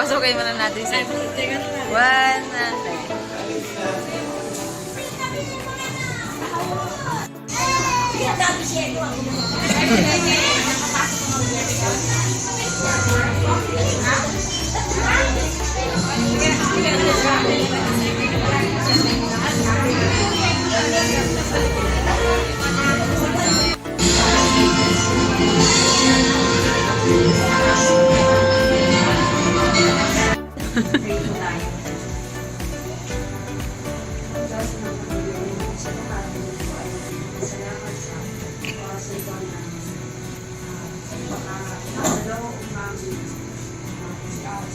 Papasukin muna natin sa 100.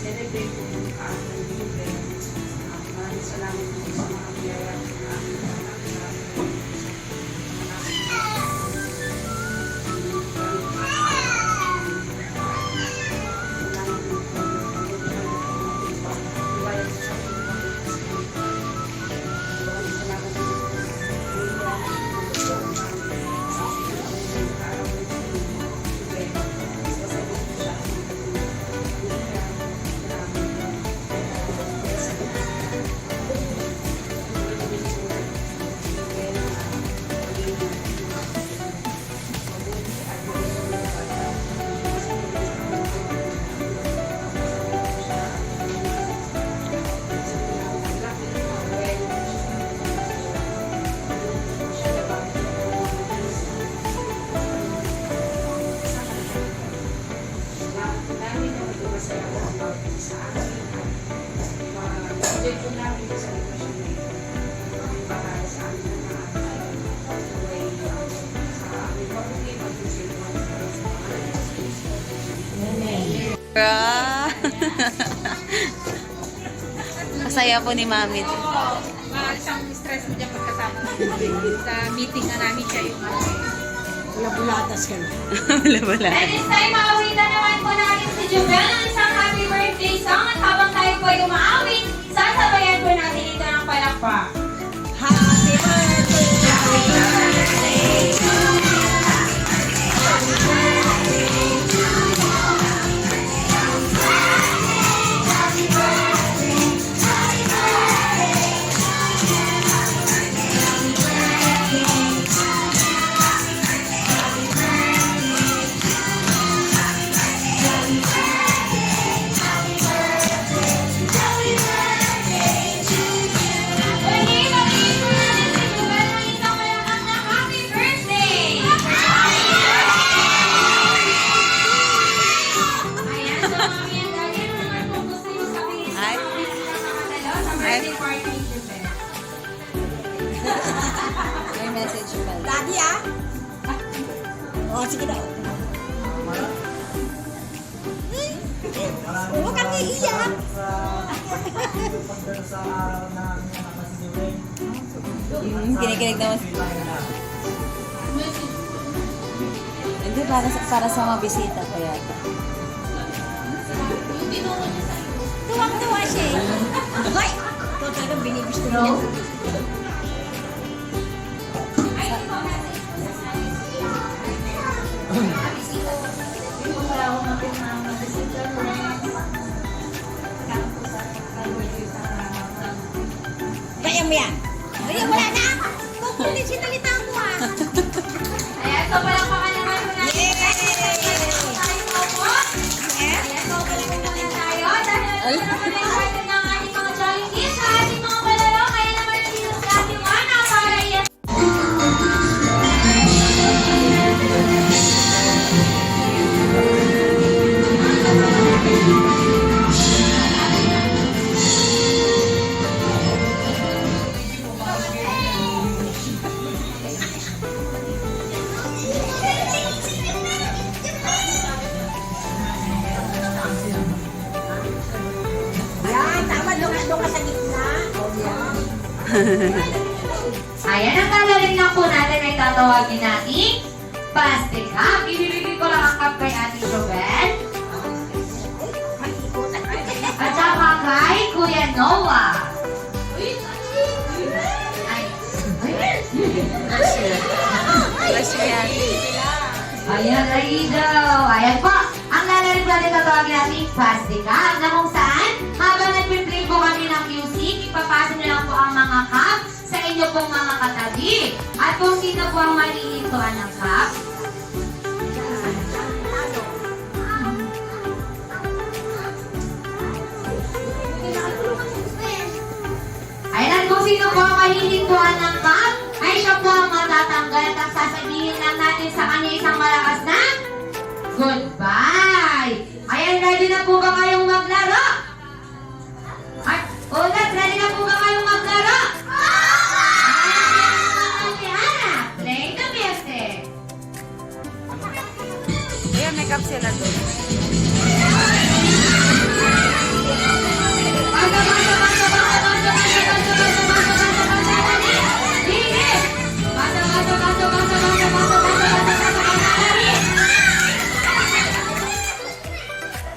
Celebrate po yung kaanong libre. Maraming salamat po sa mga biyaya na aming Masaya po ni Mami. Isang stress mo dyan pagkasama sa meeting na namin siya yung Labulatas ka na. Wala. And this time, maawitan naman po natin si Jubel ng isang happy birthday song. At habang tayo po ay umaawit, sasabayan po natin ito ng palakpak. Happy birthday! Happy birthday! May message pa. Daddy ah! Oh, sige daw. Huwag kang iiyak! Kinikilig naman. Hindi, para sa mga bisita ko yata. Tuwang-tuwa siya eh. Hoy! Ito talagang binibis na niya. Kaya mo yan. Kaya wala na. Kukulit sinalita mo ah. Ayan, so palakpakan naman po natin. Yay! Tayo po po. Ayan, so palakpakan na tayo. Dahil naman na excited ng ating mga jolly kids sa ating mga palaro. Kaya naman nandito sa ating Juana para yan. Yan, tama. Doon ka sa gitna. Oh, yan. Ayan ang kalarin lang po natin ay tatawagin natin Plastic Cup. Ibibigay ko lang ang cup kay Ate Jobel. At saka kay Kuya Noah. Ay. Bless you yan. Ayan, Raido. Ayan po. Ang lalarin po dyan itatawagin natin fast decaf na kung saan habang nagpiprint po kami ng music, ipapasa nyo lang po ang mga cup sa inyo pong mga katabi. At kung sino po ang malihintuan ng cup, ayan, kung sino po ang mahihintuan ng cup, ay siya po ang matatanggal at ang sasabihin lang natin sa kanya isang malakas na goodbye! Ayan, ready na po ba kayong maglaro? Ay, Ulat, ready na po ba kayong maglaro? Ayan, play the music! Ayan, may cup sila doon.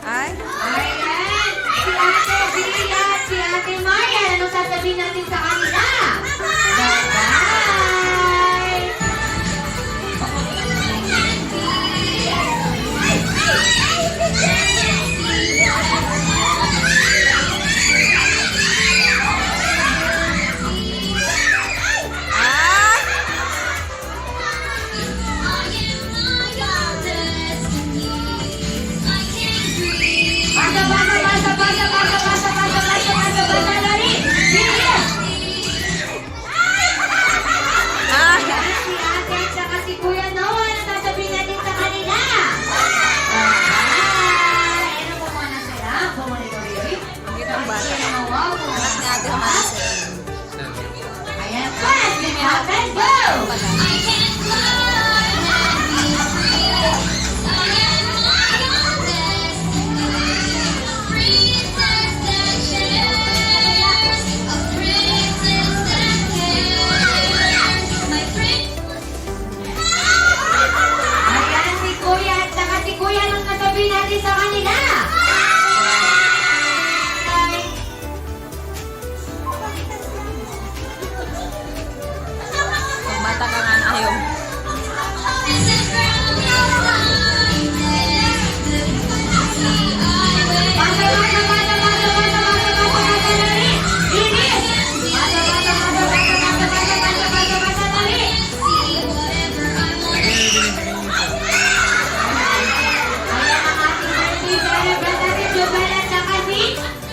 Ay, Ayan! Si Ate Zia at si Ate Maya, ano sasabihin natin sa kanila? Bye-bye! Basa, dali! Bilis! Ayan, si Ate at saka si Kuya Noah, ano sasabihin natin sa kanila? Bye! Ano po muna sila? Bumuli-buli. Dito ang bata. Kuya Noah, Anak ni Ate Maricel. ayan, fast, let's go! Ayan, si Kuya at saka si Kuya, anong sasabihin natin sa kanila? Pag bata ka nga na ayaw.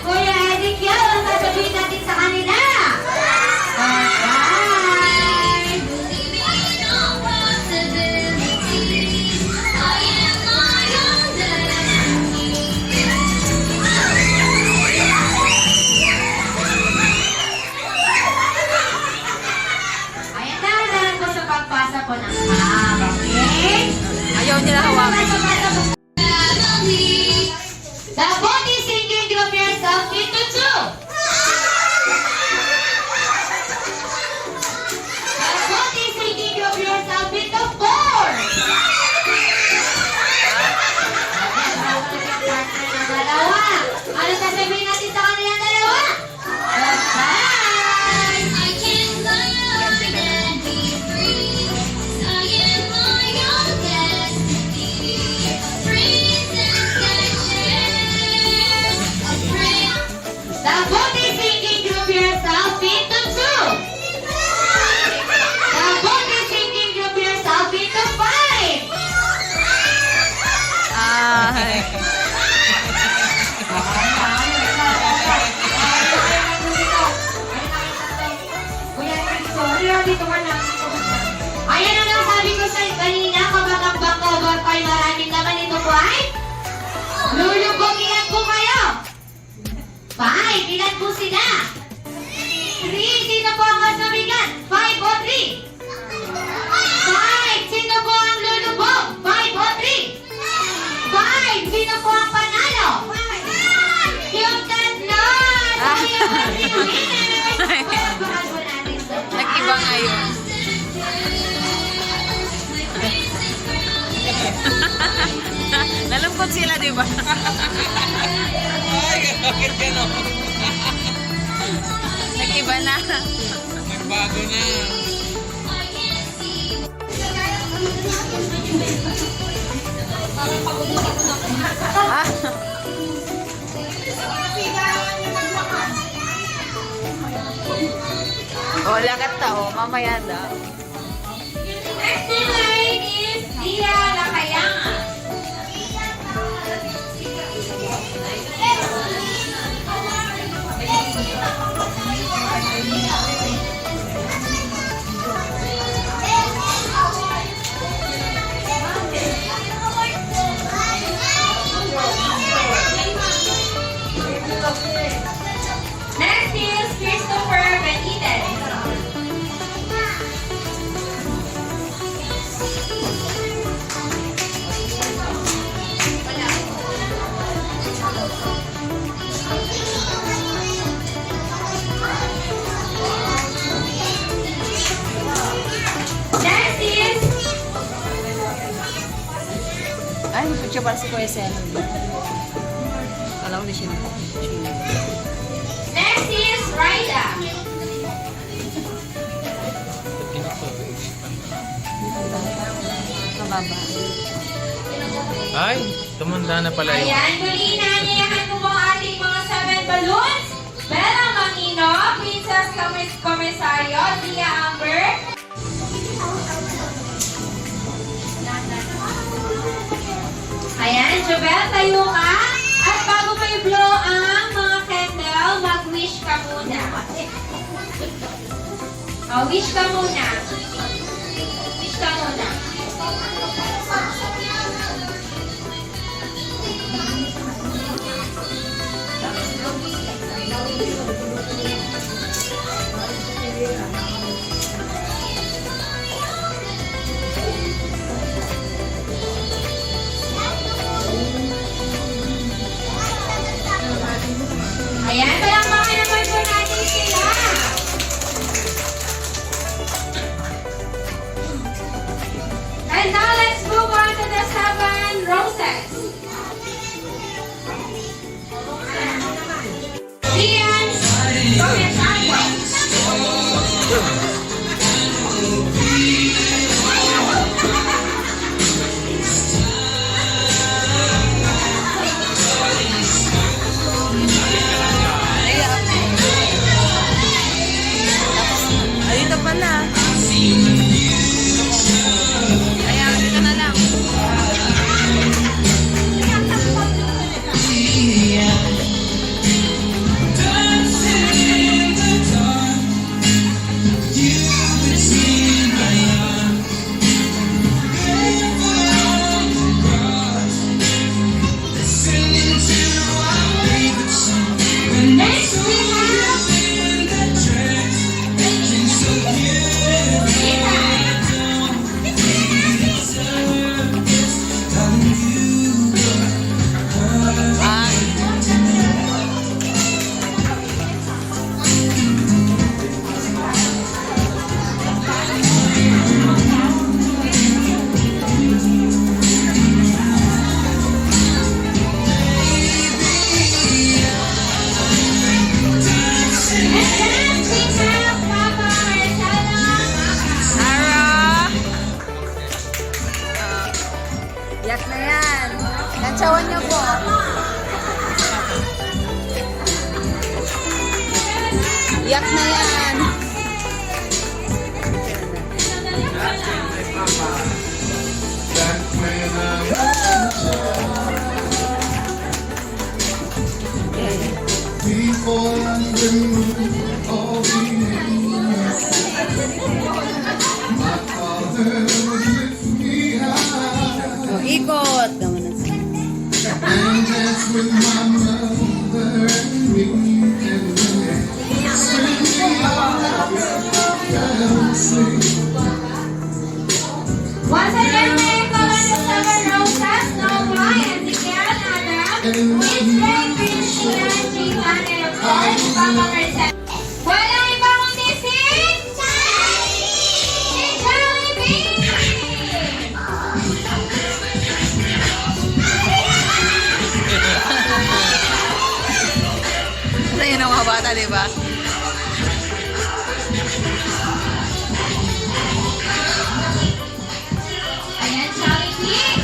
Kuya Eric yan, ang sasabihin natin sa kanila. Bye! Ayan, dahan-dahan po sa pagpasa po ng cup, okay? Ayaw nila hawakan. The body singing group yourself into two. The body singing group yourself into four. Dalawa. Ano sasabihin natin sa kanilang dalawa? Bye! The body singing group yourself into two. The body singing group yourself into five. Ay. Ayan ang sabi ko sa kanina, kapag ang back-over pa ay maraming naman ito po ay lulubog, ilan po kayo? 5, ilan po sila? 3, sino po ang mas mabigat? 5 o 3? 5, sino po ang lulubog? 5 o 3? 5, sino po ang panalo? Yung tatlo! Sabi yung winners! Palakpakan po natin sa Nag-iba ngayon. Nalungkot sila, di ba? Nag-iba na. Nagbago na. Ah, oh, lakat tao. Mamaya daw. Next in line is Dia Lakayangan. Next is Christopher Benitez. Next is Ay, picture para si Kuya Sen. Alam ko na siya. Next is Raida. Kababa. Ay, tumanda na pala yun. Ayan, muli inaanyayahan ko po ang ating mga 7 balloons. Bella Mangino, Princess Comisario, Dia Amber. Ayan, Jobel, tayo ka. At bago pa i-blow ang mga candle, mag-wish ka muna. Wish ka muna. Wish ka muna. Ayan, palakpakan naman po natin sila. And now let's move on to the 7 roses. Ian, Ay, dito pala. Ayan, dito na lang. next we have Papa Marcelo Maca. Sarah! Yak na yan. Kantsawan niyo po. Yak na yan. Before I remove all the names, my father would lift me high Oh, ikot. Gawin na siya. and dance with my mother and me and swing me out down the street. Once again, may I call on the 7 roses, Nova and Miguel Adam, Miss Ray, Christina, Gina, and of course, Papa Marcelo. Wala ibang kundi si Jollibee! Ito yun ang mga bata, di ba? Ayan, Jollibee!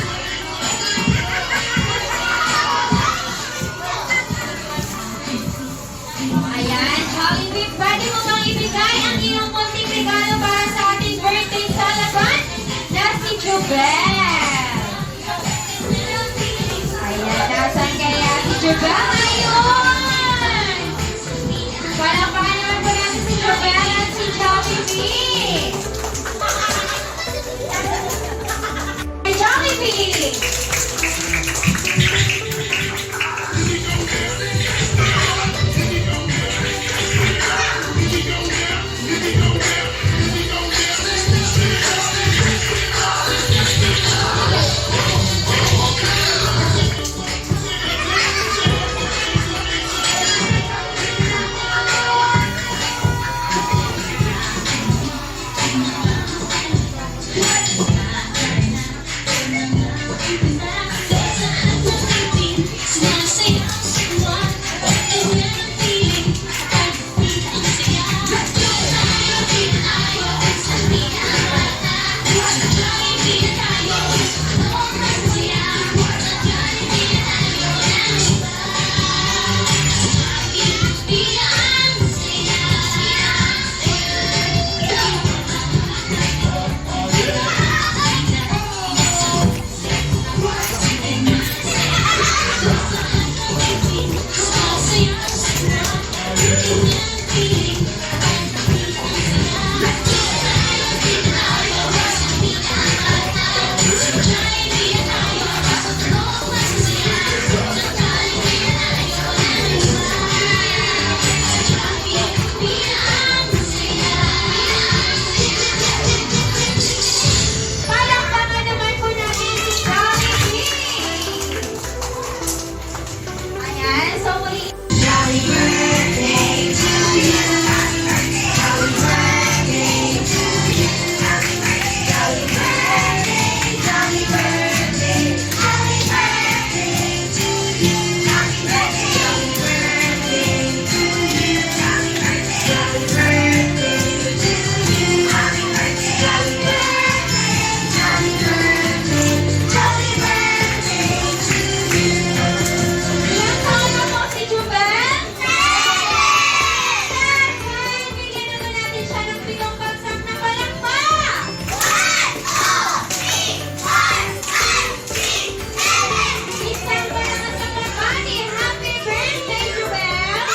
Jubel. Ayan, nasan kaya si Jubel ngayon? Palakpakan naman po natin si Jubel at si Jollibee. Jollibee. Palakpakan naman po natin si Jollibee. Ayan, so muli. Jolly birthday to you. Jolly birthday to you. Jolly birthday, jolly birthday. Happy birthday to you. Happy birthday, jolly birthday to you. Happy birthday, jolly birthday to you. Happy birthday, jolly birthday, jolly birthday, jolly birthday to you. Ilang taon na po si Jubel? 7! Bigyan naman natin siya ng pitong bagsak na palakpak! 1, 2, 3, 4, 5, 6, 7! December naman sa Kalapati! Happy birthday, Jubel!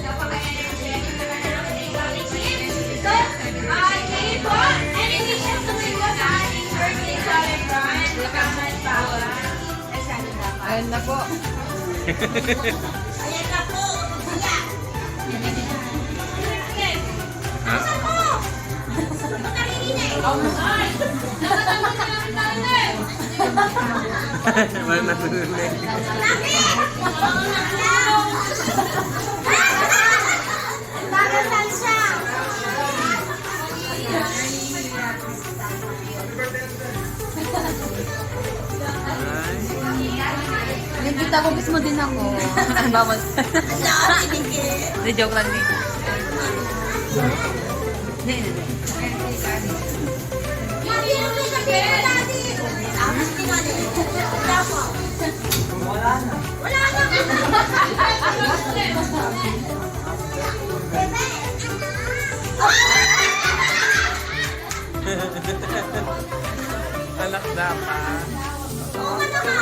Napakaya naman siya. Ito naman natin ay Jollibee. So, ngayon po, any wishes to bring po sa ating birthday celebrant? Kaman Pawa. Ayun na po. Ayan na po! Asa po? Nakarinig! Ay! Nakatambal na namin tayo! Wala na tuloy. Bakit? Bakit salsa? Nagkita ko mismo din ako. Bawal. Hindi, joke lang din. Hindi naman sabihin natin! Tapos tinali. Tapos. Wala na. Wala na. Alak dapat. Oo, ano ka?